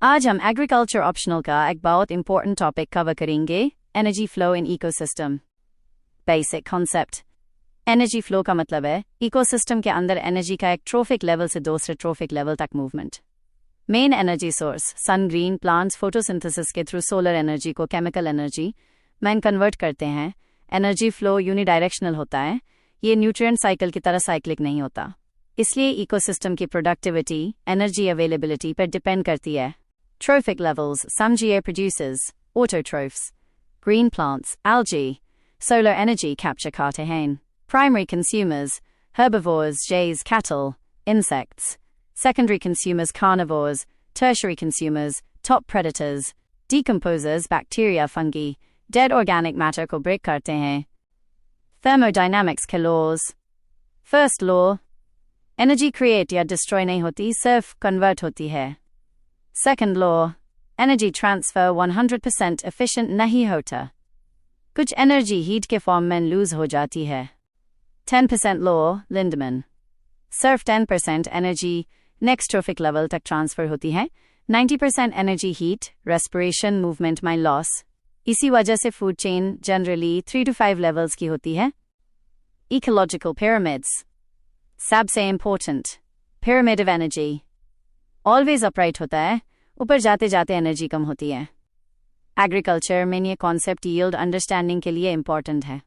आज हम agriculture optional का एक बहुत इंपॉर्टेंट टॉपिक कवर करेंगे, energy flow in ecosystem. Basic concept. Energy flow का मतलब है इकोसिस्टम के अंदर एनर्जी का एक ट्रोफिक लेवल से दूसरे ट्रोफिक लेवल तक मूवमेंट। मेन एनर्जी सोर्स सन, ग्रीन प्लांट्स फोटोसिंथेसिस के थ्रू सोलर एनर्जी को केमिकल एनर्जी में कन्वर्ट करते हैं। एनर्जी फ्लो यूनिडायरेक्शनल होता है, ये न्यूट्रिएंट साइकिल की तरह साइक्लिक नहीं होता, इसलिए इकोसिस्टम की प्रोडक्टिविटी एनर्जी अवेलेबिलिटी पर डिपेंड करती है। Trophic levels, some GA producers, autotrophs, green plants, algae, solar energy capture करते हैं। Primary consumers, herbivores, jays, cattle, insects. Secondary consumers, carnivores, tertiary consumers, top predators, decomposers, bacteria, fungi, dead organic matter को break करते हैं। Thermodynamics के laws. First law, energy create या destroy नहीं होती, सिर्फ convert होती है। Second law, energy transfer 100% efficient नहीं होता, कुछ energy heat के form में lose हो जाती है। 10% law, Lindemann. सिर्फ 10% energy next trophic level तक transfer होती है, 90% energy heat, respiration, movement में loss। इसी वजह से food chain generally 3 to 5 levels की होती है। Ecological pyramids. सबसे important, pyramid of energy. Always upright होता है, ऊपर जाते जाते एनर्जी कम होती है। एग्रीकल्चर में ये कॉन्सेप्ट यील्ड अंडरस्टैंडिंग के लिए इंपॉर्टेंट है।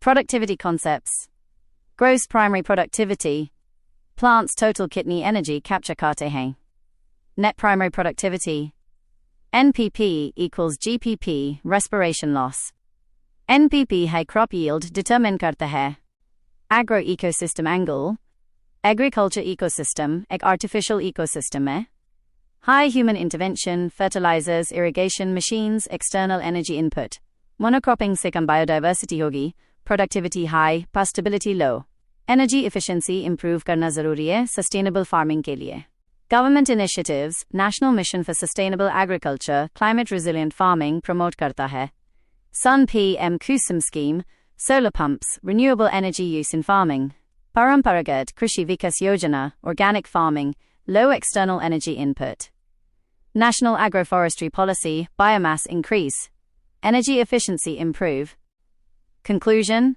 Productivity concepts. Gross primary productivity, plants total कितनी एनर्जी कैप्चर करते हैं। Net primary productivity, NPP equals GPP, respiration loss. NPP है क्रॉप यील्ड डिटरमिन करता है। Agro ecosystem angle. Agriculture ecosystem एक आर्टिफिशियल इकोसिस्टम है। High human intervention, fertilisers, irrigation machines, external energy input. Monocropping से कम biodiversity होगी, productivity high, stability low. Energy efficiency improve करना जरूरी है सस्टेनेबल फार्मिंग के लिए। Government initiatives, national mission for sustainable agriculture, climate resilient farming promote करता है। सन PM Kusum scheme, solar pumps, renewable energy use in farming. Paramparagad Krishi Vikas Yojana, organic farming, low external energy input. National agroforestry policy, biomass increase. Energy efficiency improve. Conclusion,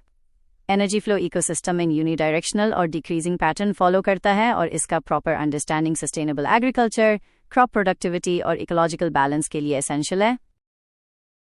energy flow ecosystem in unidirectional और decreasing pattern follow करता है और इसका proper understanding sustainable agriculture, crop productivity और ecological balance के लिए essential है।